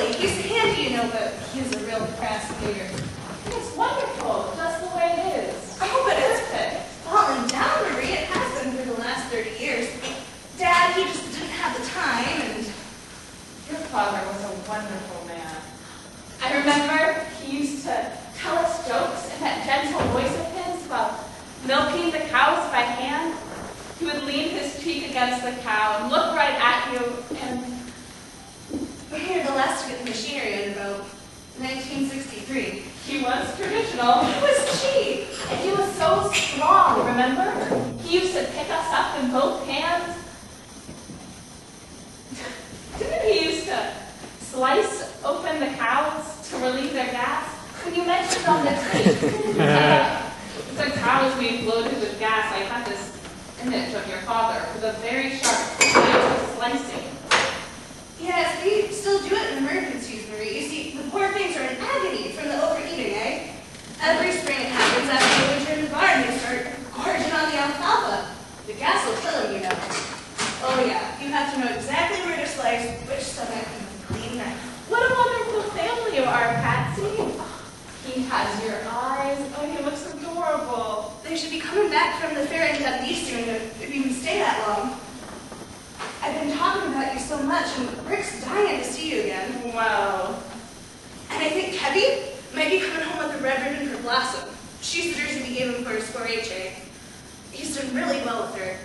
silly. He's handy, you know, but he's a real procrastinator. It's wonderful, just the way it is. Oh, but it's falling down, Marie. It has been for the last 30 years. Dad, he just didn't have the time, and... Your father was a wonderful man. I remember he used to tell us jokes in that gentle voice of his about milking the cows by hand. He would lean his cheek against the cow and look right at you and... We were the last to get the machinery in about 1963. He was traditional. He was cheap. And he was so strong, remember? He used to pick us up in both hands. Didn't he used to slice open the cows to relieve their gas? When you mentioned on the tape, the cows being loaded with gas, I had this image of your father with a very sharp knife of slicing. Yes, we still do it in emergencies, Marie. You see, the poor things are in agony from the overeating, eh? Every spring it happens after the winter in the barn. They start gorging on the alfalfa. The gas will kill them, you know. Oh yeah, you have to know exactly where to slice, which stomach, and clean knife. What a wonderful family you are, Patsy. He has your eyes. Oh, he looks adorable. They should be coming back from the fair in Dundee soon if you can stay that long. I've been talking about you so much, and Rick's dying to see you again. Well. And I think Kevy might be coming home with a red ribbon for Blossom. She's the jersey we gave him for his 4-H. He's done really well with her.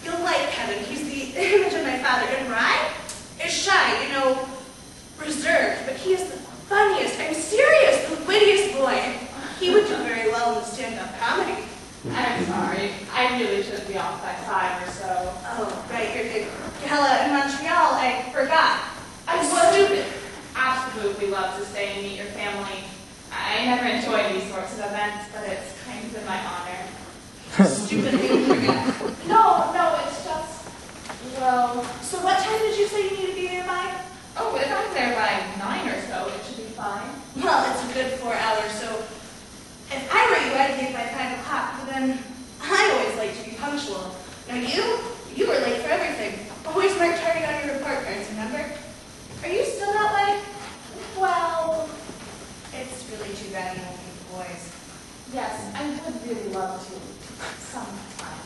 You'll like Kevin. He's the image of my father. And Ryan is shy, you know, reserved, but he is the funniest, I'm serious, the wittiest boy. He would do very well in the stand-up comedy. I'm sorry. I really should be off by 5 or so. Oh, right, you're big gala in Montreal. I forgot. I would absolutely love to stay and meet your family. I never enjoy these sorts of events, but it's kind of in my honor. Stupid thing to forget. No, it's just, well... So what time did you say you need to be there by? Oh, if I'm there by 9 or so, it should be fine. Well, it's a good 4 hours, so if I were you, I'd leave by 5 o'clock, but then I always like to be punctual. Now you were late for everything. Always mark target on your report cards, remember? Are you still that way? Well, it's really too bad you won't meet the boys. Yes, I would really love to, sometime.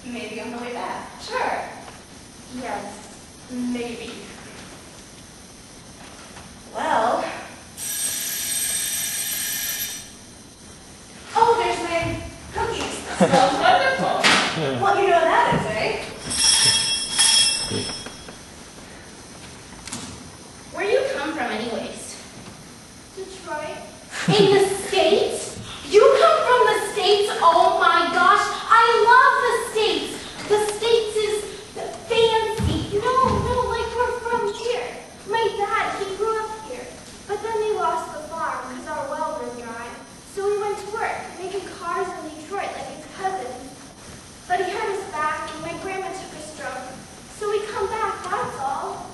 Maybe on the way back. Sure. Yes, maybe. Well... Oh, there's my cookies. Smells wonderful. Well, you know what that is, eh? Where do you come from anyways? Detroit. In the States? You come from the States? Oh my gosh, I love the States. The States is fancy. No, like we're from here. My dad, he grew up here. But then they lost the farm because our well ran dry. So we went to work, making cars in Detroit like his cousins. But he hurt his back and my grandma took a stroke. So we come back, that's all.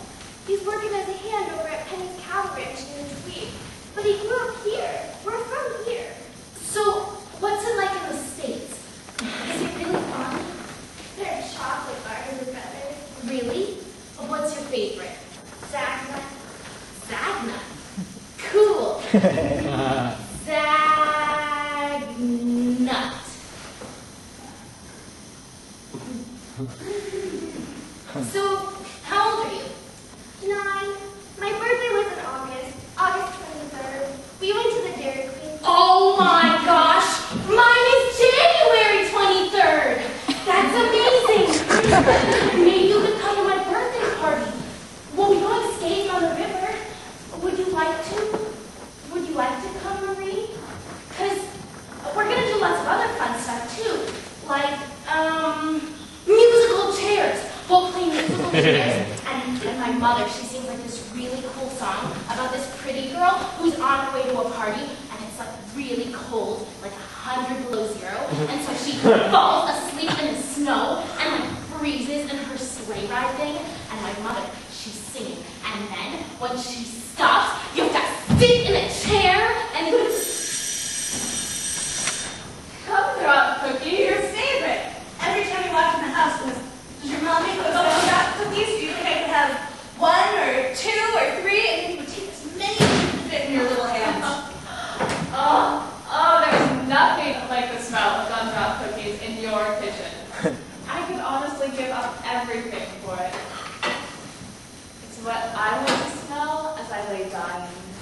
He's working as a hand over at Penny's Cattle Ranch in the Tweed. But he grew up here. We're from here. So, what's it like in the States? Is it really fun? There are chocolate bars and feathers. Really? What's your favorite? Zagna. Zagna? Cool. Zagnut. So, how old are you? 9. My birthday was in August 23rd. We went to the Dairy Queen. Oh my gosh! Mine is January 23rd! That's amazing! Maybe you could come to my birthday party. We'll be going skating on the river. Would you like to? Would you like to come, Marie? Because we're going to do lots of other fun stuff too. Like, musical chairs. We'll play musical chairs. And my mother, she sings like this really cool song about this pretty girl who's on her way to a party, and it's like really cold, like 100 below 0. And so she falls asleep in the snow and like freezes in her sleigh ride thing. And my mother, she's singing. And then when she stops, you have to sit in a chair and Come drop cookie. Your favorite. Every time you walk in the house, does your mom make those drop cookies? Do you think I could have 1 or 2 or 3 and you would take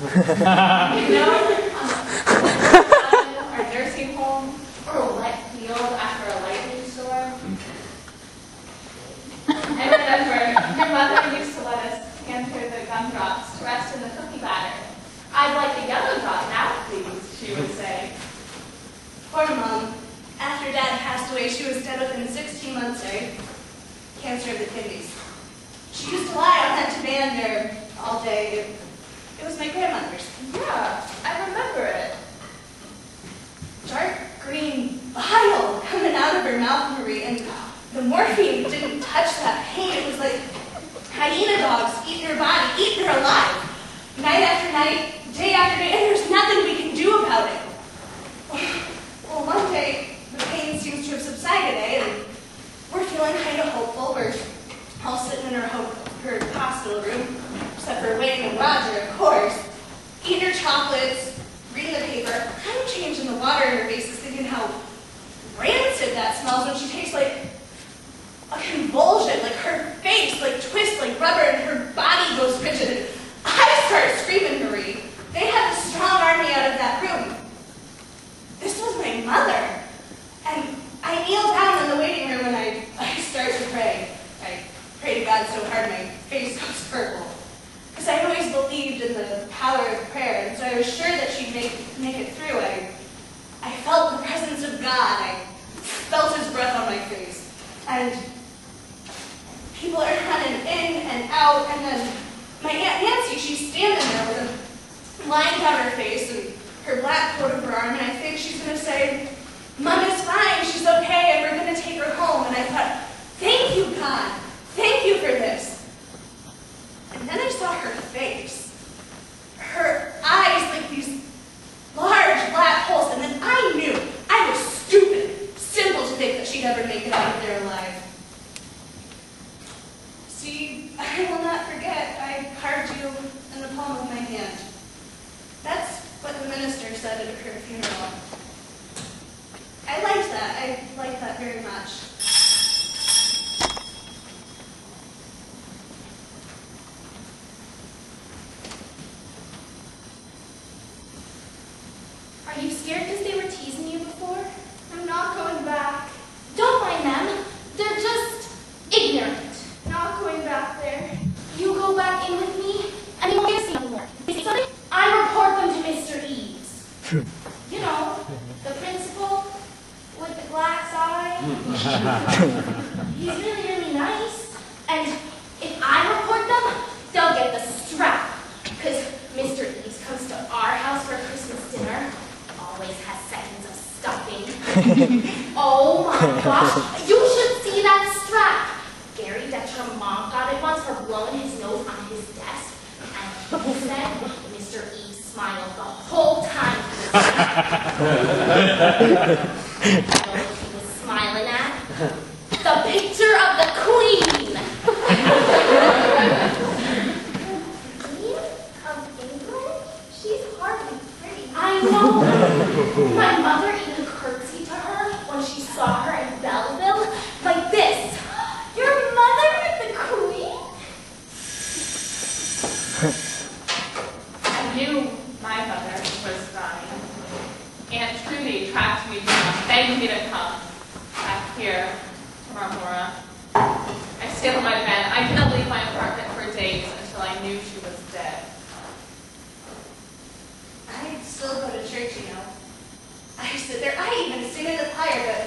or nursing home, or a wet field after a lightning storm. I remember your mother used to let us canter the gumdrops to rest in the cookie batter. I'd like a yellow drop now, please, she would say. Poor Mom. After Dad passed away, she was dead within 16 months, cancer of the kidneys. She used to lie on that divan there all day. It was my grandmother's. Yeah, I remember it. Dark green bile coming out of her mouth, Marie, and the morphine didn't touch that pain. It was like hyena dogs eating her body, eating her alive. Night after night, day after day, and there's nothing we can do about it. Well, one day, the pain seems to have subsided, and we're feeling kind of hopeful. We're all sitting in her hospital room, except for Wayne and Roger, of course, eating her chocolates, reading the paper, kind of changing the water in her faces, thinking how rancid that smells when she takes like a convulsion, like her face like twists like rubber and her body goes rigid. And I start screaming, Marie. They had a strong army out of that room. This was my mother. And I kneel down in the waiting room and I start to pray. I pray to God so hard my face goes purple. Because I always believed in the power of prayer, and so I was sure that she'd make it through. I felt the presence of God. I felt his breath on my face. And people are running in and out, and then my Aunt Nancy, she's standing there with a line down her face and her black coat over her arm, and I think she's going to say, Mom is fine, she's okay, and we're going to take her home. And I thought, thank you, God. Thank you for this. And then I saw her face. Her eyes like these large black holes, and then I knew I was stupid, simple to think that she'd ever make it out of there alive. See, I will not forget I carved you in the palm of my hand. That's what the minister said at her funeral. I liked that. I liked that very much. Are you scared because they were teasing you before? I'm not going back. Don't mind them. They're just ignorant. Not going back there. You go back in with me, and you won't get to see them anymore. They say something, I report them to Mr. Eves. You know, the principal with the glass eye. He's really, really nice. And if I report them, they'll get the strap. Because Mr. Eves comes to our house for Christmas dinner. Always has seconds of stuffing. Oh my gosh, you should see that strap. Gary Detcham mom got it once for blowing his nose on his desk. And he said Mr. Eves smiled the whole time he was you know what he was smiling at? The picture of the Queen. Queen of England? She's hardly pretty. I know. My mother even curtsied to her when she saw her in Belleville, like this. Your mother is the Queen? I knew my mother was dying. Aunt Trudy tracked me down, begged me to come back here to Marmora. I stayed on my bed. I couldn't leave my apartment for days until I knew she was dead. I still go to church, you know. I sit there, I even sing in the choir, but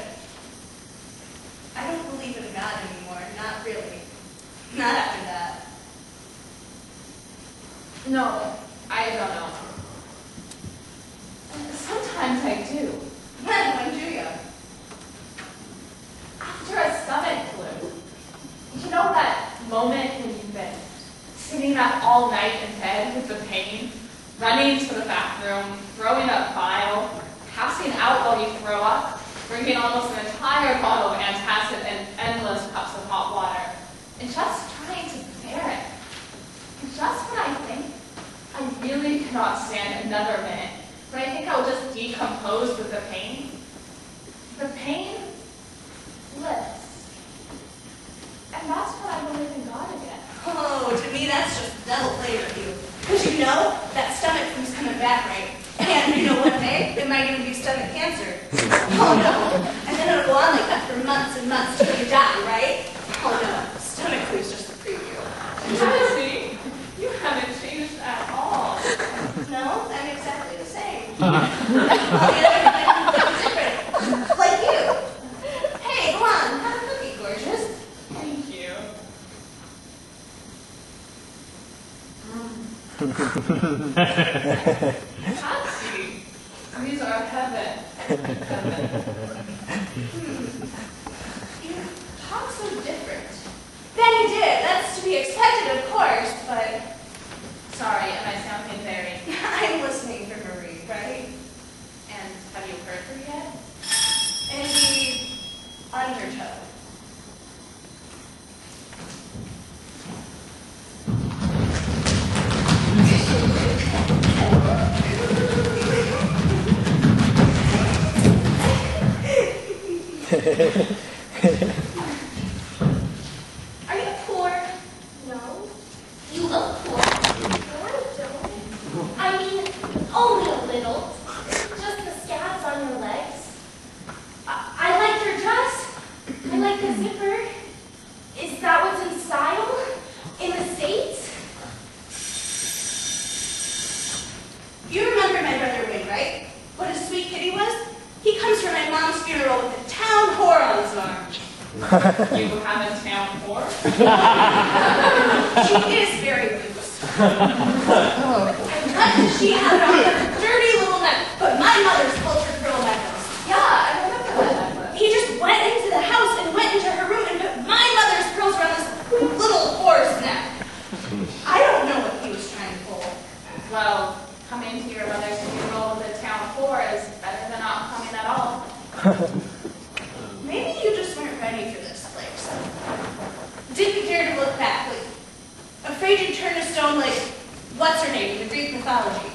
I don't believe in God anymore. Not really. Not after that. No, I don't know. Sometimes I do. When do you? After a stomach flu. You know that moment when you've been sitting up all night in bed with the pain, running to the bathroom, throwing up bile, passing out while you throw up, drinking almost an entire bottle of antacid and endless cups of hot water, and just trying to bear it. And just when I think I really cannot stand another minute, when I think I'll just decompose with the pain lifts. And that's when I believe in God again. Oh, to me that's just devil play with you. Because you know, that stomach Oh no. And then it'll go on like that for months and months till you die, right? Oh no. Stomach flu's just a preview. Judith, you haven't changed at all. No, I'm exactly the same. All the other things different. Like you. Hey, go on. Have a cookie, gorgeous. Thank you. Patsy, these are heaven. You talk so different. Then you did. That's to be expected, of course, but... Sorry, am I sounding very... I'm listening for Marie, right? And have you heard her yet? In the undertow. Are you poor? No. You look poor. No, I don't. I mean, only a little. Just the scabs on your legs. I like your dress. I like the zipper. Is that what's in style? In the States? You remember my brother Wayne, right? What a sweet kid he was? He comes from my mom's funeral with a town whore on his arm. You have a town whore? She is very loose. And what does she have on her dirty little neck? But my mother's cultured pearl necklace. Yeah, I remember that necklace. He just went into the house and went into her room and put my mother's pearls around this little whore's neck. I don't know what he was trying to pull. Well, coming to your mother's funeral with a town whore is better than not coming at all. Maybe you just weren't ready for this place. Didn't dare to look back, like, afraid you'd turn to stone like, what's her name in the Greek mythology.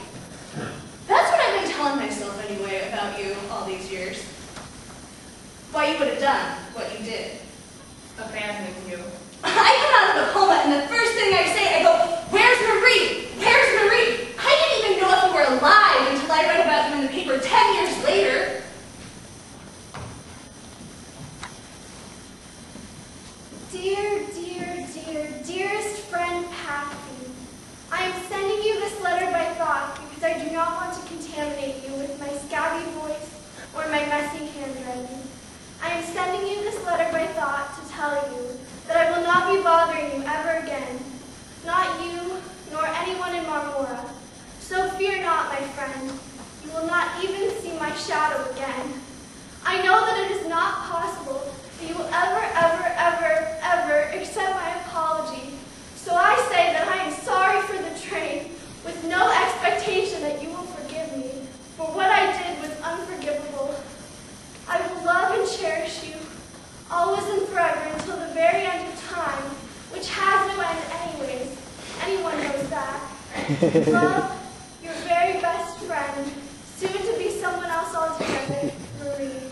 That's what I've been telling myself anyway about you all these years. Why you would have done what you did. Abandon you. I come out of a coma and the first thing I say, I go, where's Marie? Where's Marie? I didn't even know if you were alive until I read about you in the paper 10 years later. Dearest friend Patsy, I am sending you this letter by thought because I do not want to contaminate you with my scabby voice or my messy handwriting. I am sending you this letter by thought to tell you that I will not be bothering you ever again, not you nor anyone in Marmora. So fear not, my friend. You will not even see my shadow again. I know that it is not possible that you will ever accept my apology. So I say that I am sorry for the train, with no expectation that you will forgive me, for what I did was unforgivable. I will love and cherish you, always and forever, until the very end of time, which has no end anyways. Anyone knows that. Love, your very best friend, soon to be someone else altogether, Marie.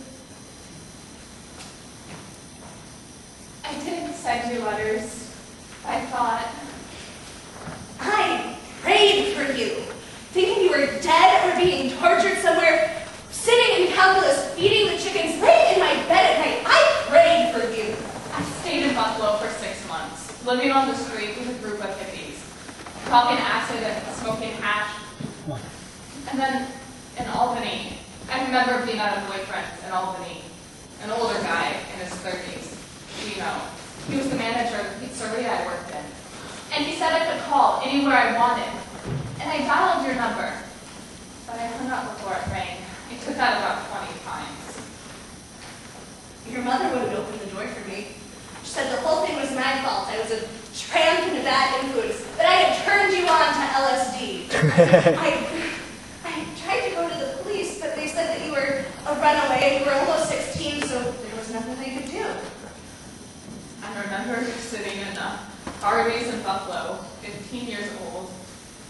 I didn't send you letters. I thought. I prayed for you, thinking you were dead or being tortured somewhere, sitting in calculus, feeding the chickens, laying in my bed at night. I prayed for you. I stayed in Buffalo for 6 months, living on the street with a group of hippies, talking acid and smoking hash. And then in Albany, I remember being at a boyfriend in Albany, an older guy in his 30s. You know, he was the manager of the pizzeria I worked in. And he said I could call anywhere I wanted. And I dialed your number, but I hung up before it rang. I took that about 20 times. Your mother wouldn't open the door for me. She said the whole thing was my fault. I was a tramp and a bad influence, that I had turned you on to LSD. I tried to go to the police, but they said that you were a runaway. You were almost 16, so there was nothing they could do. I remember sitting in Arby's in Buffalo, 15 years old,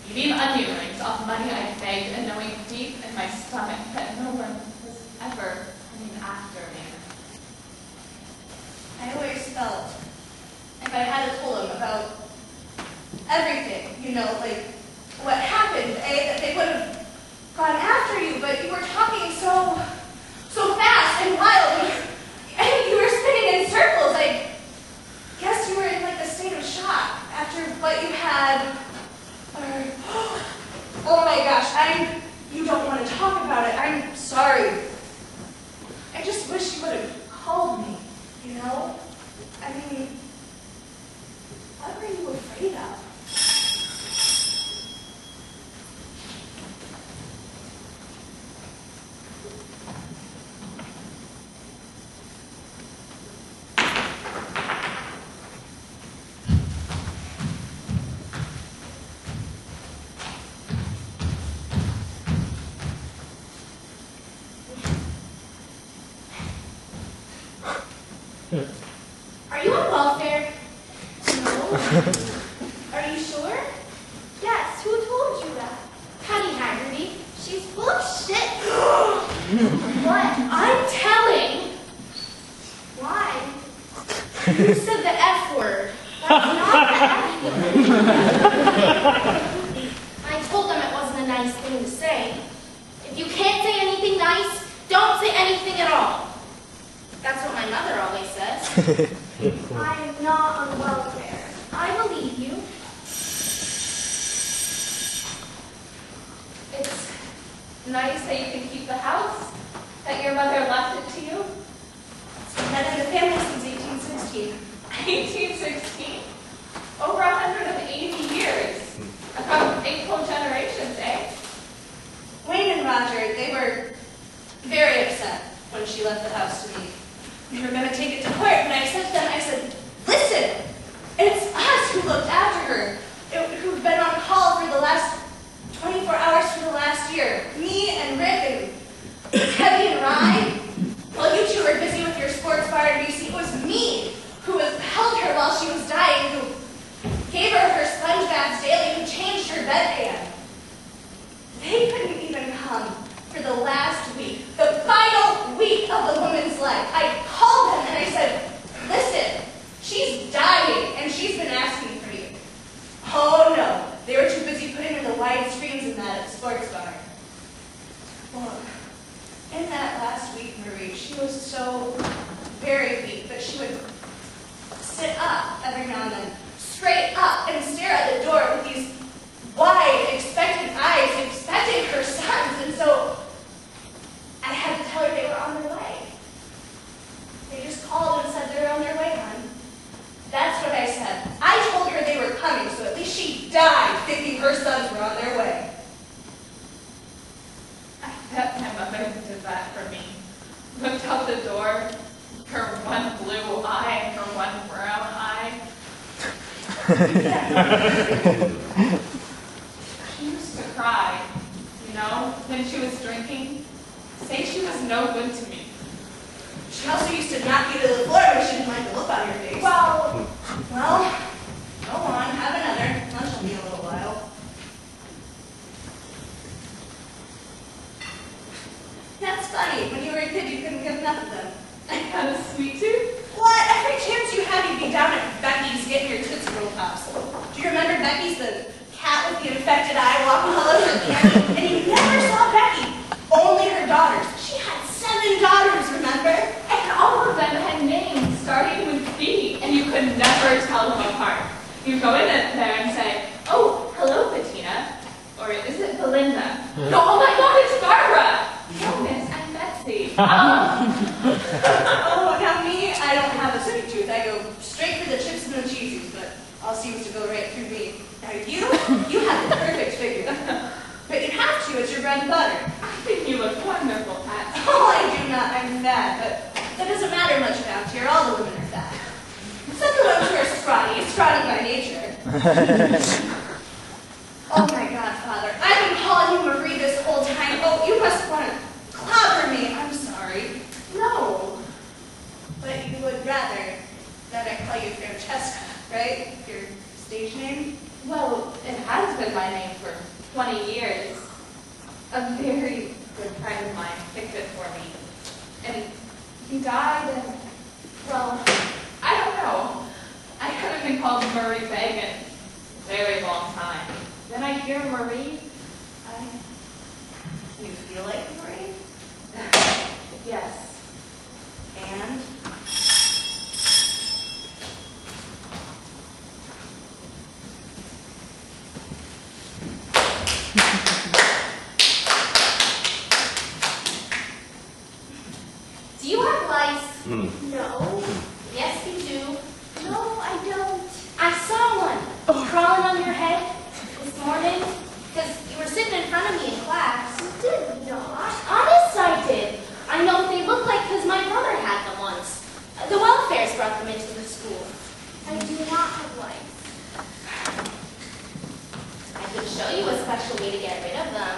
eating onion rings off money I begged and knowing deep in my stomach that no one was ever coming after me. I always felt if I had told them about everything, you know, like what happened, that they would have gone after you, but you were talking so fast. what you had, or, oh my gosh, you don't want to talk about it. I'm sorry. I just wish you would have called me, you know? I mean, what were you afraid of? Are you on welfare? No. Are you sure? Yes, who told you that? Patty Haggerty. She's full of shit. What? I'm telling. Why? You said the F word. That's not the F word. I told them it wasn't a nice thing to say. If you can't say anything nice, don't say anything at all. That's what my mother always says. I am not on welfare. I believe you. It's nice that you can keep the house, that your mother left it to you. It's been in the family since 1816. 1816? Over 180 years. From 8 full generations, eh? Wayne and Roger, they were very upset when she left the house to me. We were going to take it to court, and I said to them, I said, listen, it's us who looked after her, who've been on call for the last 24 hours for the last year. Me and Rick and Teddy and Ryan. While you two were busy with your sports bar and UC, it was me who held her while she was dying, who gave her sponge baths daily, who changed her bedpan. They couldn't even come for the last week, the final week of the woman's life. I called them and I said, listen, she's dying and she's been asking for you. Oh no, they were too busy putting in the wide screens in that sports bar. Well, in that last week, Marie, she was so very weak that she would sit up every now and then, straight up and stare at the door with these wide, expectant eyes, expecting her sons, and so I had to tell her they were on their way. They just called and said they were on their way, hon. That's what I said. I told her they were coming, so at least she died thinking her sons were on their way. I bet my mother did that for me. Looked out the door, her one blue eye and her one brown eye. She used to cry, you know, when she was drinking. Say she was no good to me. She also used to knock you to the floor when she didn't like the look on your face. Well, go on, have another. Lunch will be a little while. That's funny. When you were a kid, you couldn't get enough of them. I had a sweet tooth. What? Every chance you had, you'd be down at Becky's getting your Tootsie Roll Pops. Do you remember Becky's, the cat with the infected eye walking all over the candy? And you never saw Becky, only her daughters. She had 7 daughters, remember? And all of them had names starting with B, and you could never tell them apart. You go in there and say, oh, hello, Bettina. Or is it Belinda? No, oh my God, it's Barbara. No, miss, I'm Betsy. Oh, now me, I don't have a sweet tooth. I go straight for the chips and the cheesies, but all seems to go right through me. Now you have the perfect figure. But you have to, it's your bread and butter. I think you look wonderful, Pat. Oh, I do not. I'm fat, but that doesn't matter much around here. All the women are fat. Except the ones who are scrawny by nature. Oh my God, Father. I've been calling you Marie this whole time. Oh, you must want to clobber me. I'm sorry. no. But you would rather that I call you Francesca, right? Your stage name? Well, it has been my name for 20 years. A very good friend of mine picked it for me. And he died and, well, I don't know. I haven't been called Marie Begg in a very long time. Then I hear Marie, You feel like Marie? yes. And? No. Yes, you do. No, I don't. I saw one crawling on your head this morning because you were sitting in front of me in class. You did not. Honest, I did. I know what they look like because my brother had them once. The welfares brought them into the school. I do not have lice. I could show you a special way to get rid of them.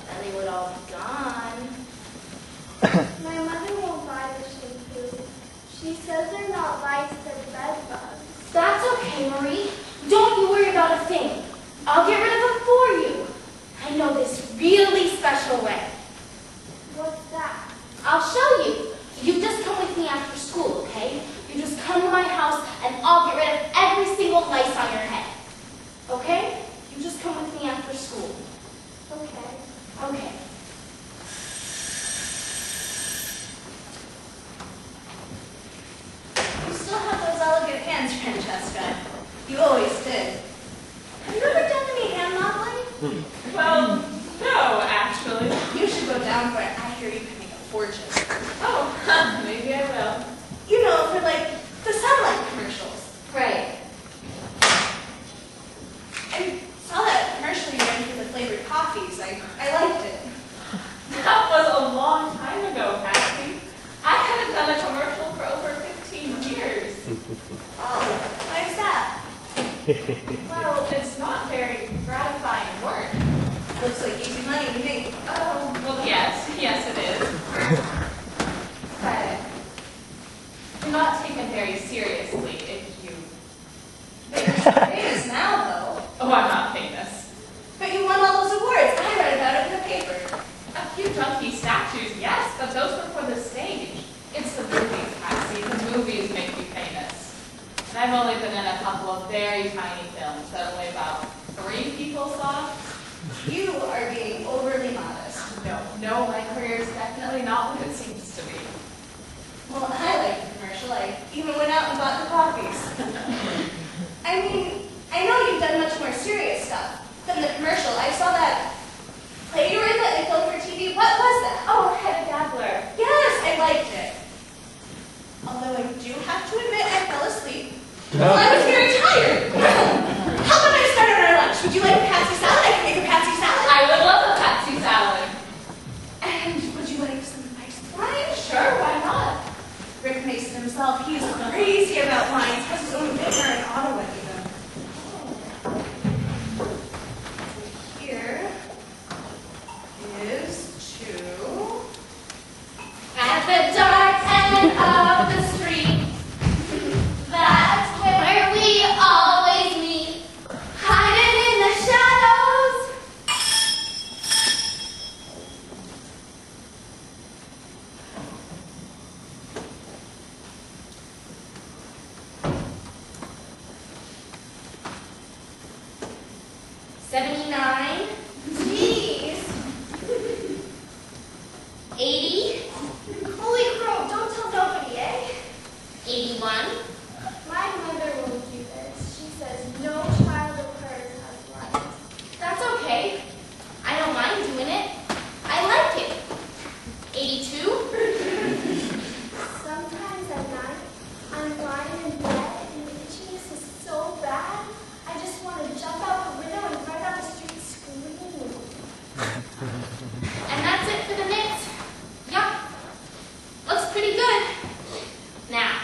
Then they would all be gone. My mother won't buy the shampoo. She says they're not lice, they're bed bugs. That's okay, Marie. Don't you worry about a thing. I'll get rid of them for you. I know this really special way. What's that? I'll show you. You just come with me after school, okay? You just come to my house and I'll get rid of every single lice on your head. Okay? You just come with me after school. Okay. Okay. You still have those elegant hands, Francesca. You always did. Have you ever done any hand modeling? Well, no, actually. You should go down for it. I hear you can make a fortune. Oh, maybe I will. You know, for like the sunlight commercials. Right. I saw that commercial you ran for the flavored coffees. I liked it. That was a long time ago, Patsy. I haven't done a commercial for over 15 years. Oh, why is that? Well, it's not very gratifying work. Looks like easy money to me. Oh, well, yes it is. But you're not taken very seriously if you... But you're so famous now, though. Oh, I'm not famous. But you won all those awards. I read about it in the paper. A few junky statues, yes, but those were for the stage. It's the movies, Patsy. The movies make you famous. And I've only been in a couple of very tiny films that only about 3 people saw. You are being overly modest. No, my career is definitely not what it seems to be. Well, I like the commercial. I even went out and bought the copies. I mean, I know you've done much more serious stuff than the commercial. I saw that play you were in that they filmed for TV. What was that? Oh, Head Dabbler. Yes, I liked it. Although I do have to admit I fell asleep. Well, I was very tired. How about I start on our lunch? Would you like a patsy salad? I can make a patsy salad. I would love a Patsy salad. And would you like some ice wine? Sure, why not? Rick Mason himself, he's crazy about wines. He has his own vineyard in Ottawa even. Here is to... At the dark end of the street, that's where we always meet, hiding in the shadows. $79. Jeez. 80. Holy crow, don't tell nobody, eh? 81. My mother won't do this. She says no child of hers has lice. That's okay. I don't mind doing it. I like it. 82. Sometimes at night, I'm lying in bed and the itchiness is so bad, I just want to jump out the window and run down the street screaming. And that's it for the knits. Yup. Looks pretty good. Now,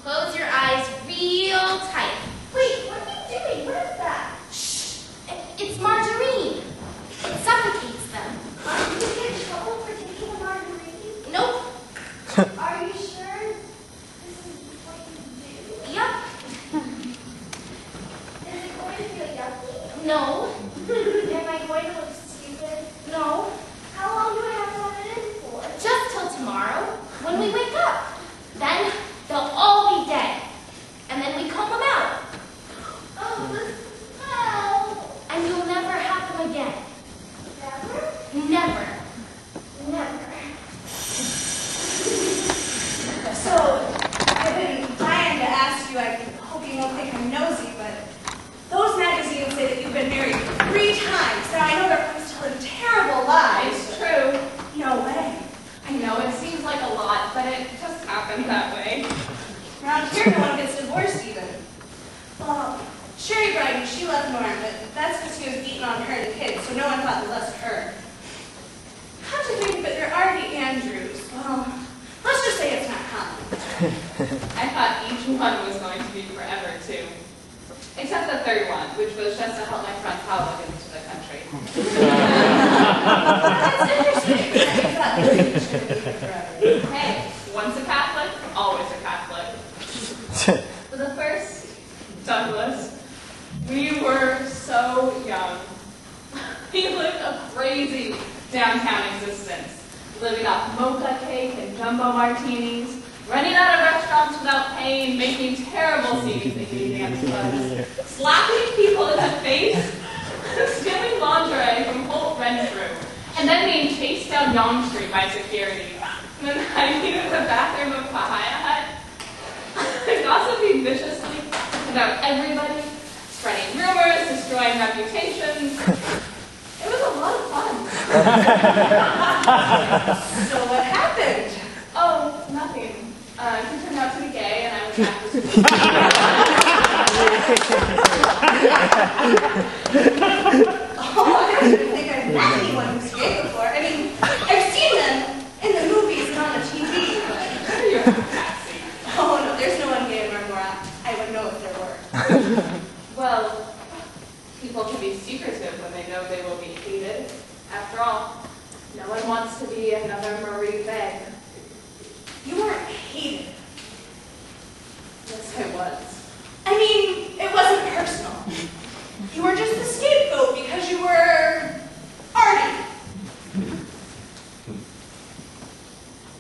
close your eyes real tight. Wait, what are you doing? What is that? Shh. It's margarine. It suffocates them. Are you going to get in trouble for taking a margarine? Nope. Are you sure this is what you do? Yup. Is it going to feel yucky? No. Am I going to look stupid? No. How long do I have to let it in for? Just till tomorrow when we wake up. Then they'll all be dead. And then we comb them out. Oh, the smell! And you'll never have them again. Never? Never. Never. So, I've been dying to ask you, I hope you won't think I'm nosy, but those magazines say that you've been married for loved Norm, but that's because he was beating on her and the kids, so no one thought the less of her. Come to think of it, there are the Andrews. Well, let's just say it's not common. I thought each one was going to be forever, too. Except the third one, which was just to help my friend Paolo get into the country. That's interesting. I thought they were each going to be forever. Hey, once a Catholic, always a Catholic. For the first, Douglas, we were so young. We lived a crazy downtown existence, living off mocha cake and jumbo martinis, running out of restaurants without paying, making terrible scenes in the dance clubs, slapping people in the face, stealing lingerie from Holt Renfrew, and then being chased down Yonge Street by security, and then hiding in the bathroom of Pahaya Hut, gossiping viciously about everybody, spreading rumors, destroying reputations. It was a lot of fun. So what happened? Oh, nothing. He turned out to be gay, and I was back to school. Oh, I don't even think I've met anyone who's gay before. I mean, I've seen them in the movies and on the TV, but... You're Patsy. Oh, no, there's no one gay in Marmora. I would know if there were. Well, people can be secretive when they know they will be hated. After all, no one wants to be another Marie Begg. You weren't hated. Yes, I was. I mean, it wasn't personal. You were just the scapegoat because you were arty.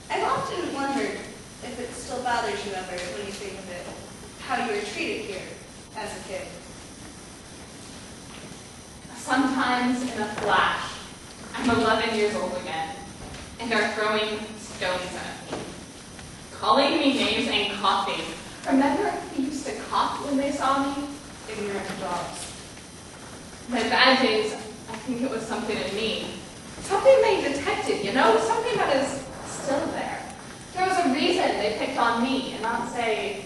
I've often wondered if it still bothers you ever when you think of it, how you were treated here as a kid. Sometimes, in a flash, I'm 11 years old again, and they're throwing stones at me, calling me names and coughing. Remember they used to cough when they saw me? Ignorant dogs. My bad days, I think it was something in me. Something they detected, you know? Something that is still there. There was a reason they picked on me and not, say,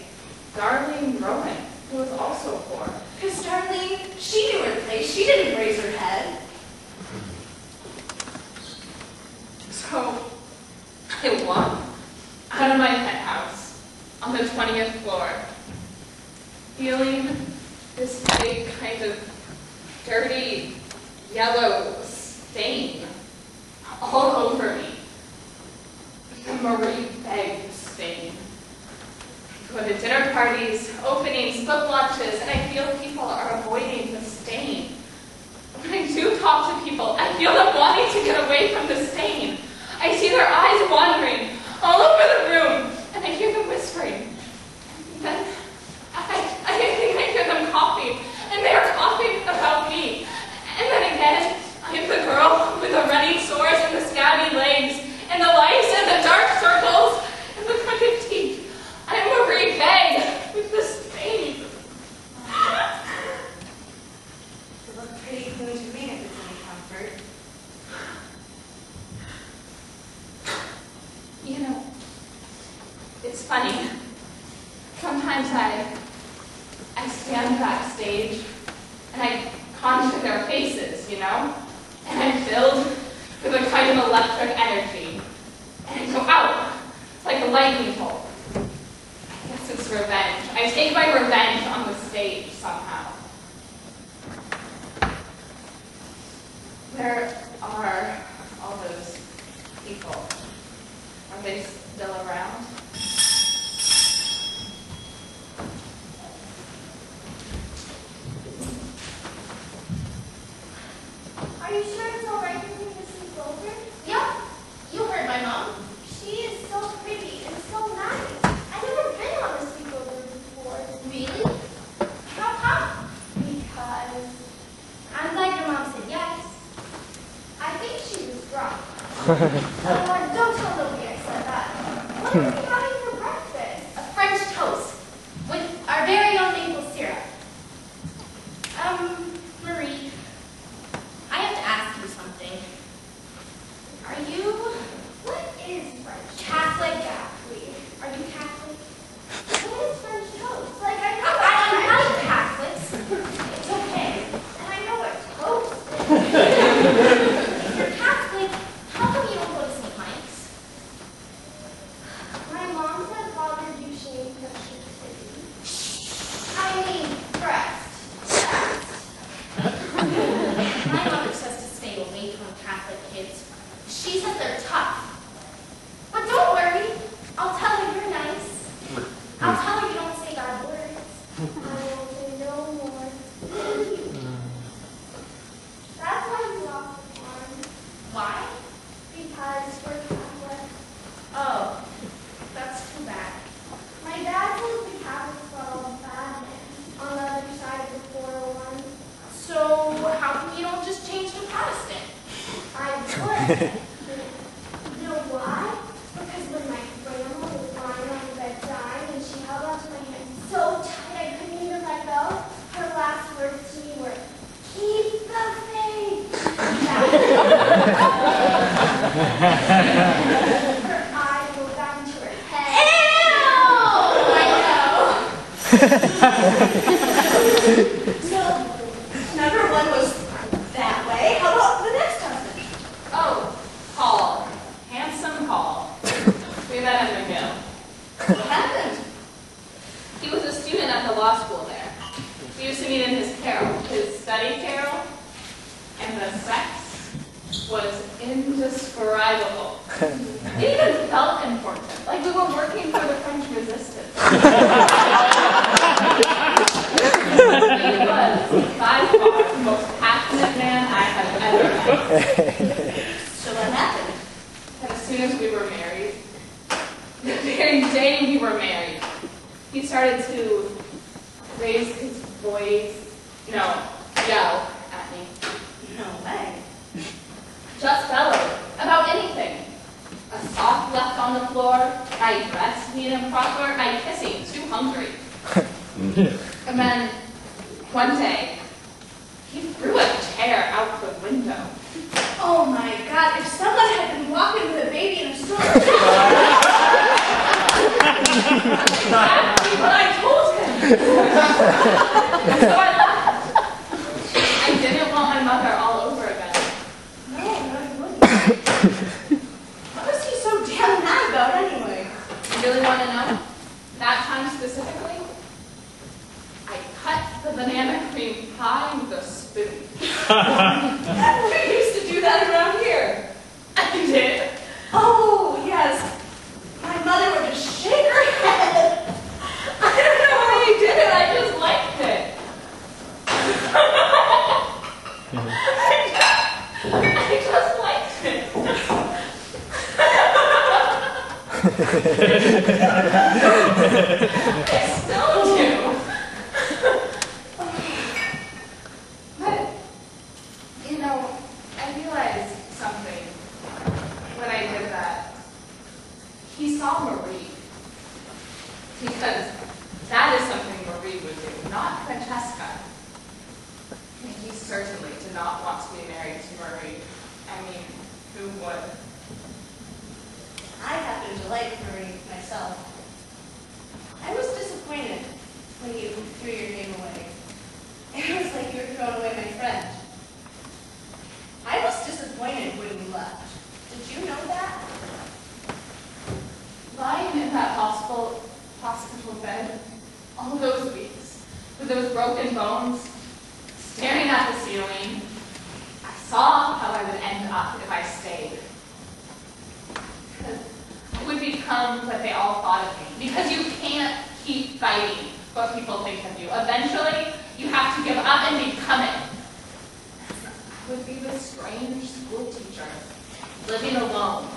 Darlene Rowan, who was also poor. Because Darlene, she knew her place. She didn't raise her head. So, I walked out of my penthouse on the 20th floor, feeling this big kind of dirty, yellow stain all over me. The Marie Begg stain. I go to dinner parties, openings, book launches, and I feel people are avoiding the stain. When I do talk to people, I feel them wanting to get away from the stain. I see their eyes wandering all over the room, and I hear them whispering. And then I think I hear them coughing, and they are coughing about me. And then again, I am the girl with the running sores and the scabby legs, and the lice and the dark circles and the crooked teeth. I'm Marie Begg with the stain. You look pretty clean to me if it's any comfort. You know, it's funny. Sometimes I stand backstage and I conjure their faces, you know? And I'm filled with a kind of electric energy. And I go out like a lightning bolt. I guess it's revenge. I take my revenge on the stage somehow. Where are all those people? Are they still around? Are you sure it's all right for me to sleep over? Yep, you heard my mom. She is so pretty and so nice. I've never been on a sleepover before. Really? How come? Because I'm glad your mom said yes. I think she was drunk. Don't tell nobody I said that. What are we having for breakfast? A French toast with our very own maple syrup. Marie, I have to ask you something. Are you What is French? Catholic? Exactly. Are you Catholic? What is French toast? Like, I know I like Catholics. It's okay. You know why? Because when my grandma was lying on the bed dying and she held onto my hand so tight I couldn't even let go, her last words to me were, "Keep the faith." Her eyes rolled down to her head. Ew! I know. So, number one was that way. How about the next husband? Oh, Paul. Handsome Paul. We met at McGill. What happened? He was a student at the law school there. We used to meet in his carrel, his study carrel, and the sex was indescribable. It even felt important, like we were working for the French resistance. He was, by far, the most passionate man I have ever met. So what happened? And as soon as we were married, the very day we were married, he started to raise his voice, yell at me. No way. Just bellowed about anything. A sock left on the floor, my dress being improper, my kissing too hungry. And then, one day, he threw a chair out the window. Oh my God, if someone had been walking with a baby in a stroller. Exactly what I told him. So I left. I didn't want my mother all over again. No, you wouldn't. What was he so damn mad about anyway? You really want to know? That time specifically, I cut the banana cream pie with a spoon. We used to do that around here. I did. Oh, yes. My mother would just shake her head. I don't know why I did it. I just liked it. I just liked it. I still do. But, I realized something when I did that. He saw Marie. Because that is something Marie would do, not Francesca. And he certainly did not want to be married to Marie. I mean, who would? I happen to like Marie myself. I was disappointed when you threw your name away. It was like you were throwing away my friend. I was disappointed when you left. Did you know that? Lying in that hospital bed all those weeks, with those broken bones, staring at the ceiling, I saw how I would end up if I stayed. Because I would become what they all thought of me. Because you can't keep fighting what people think of you. Eventually, you have to give up and become it. I would be this strange school teacher, living alone,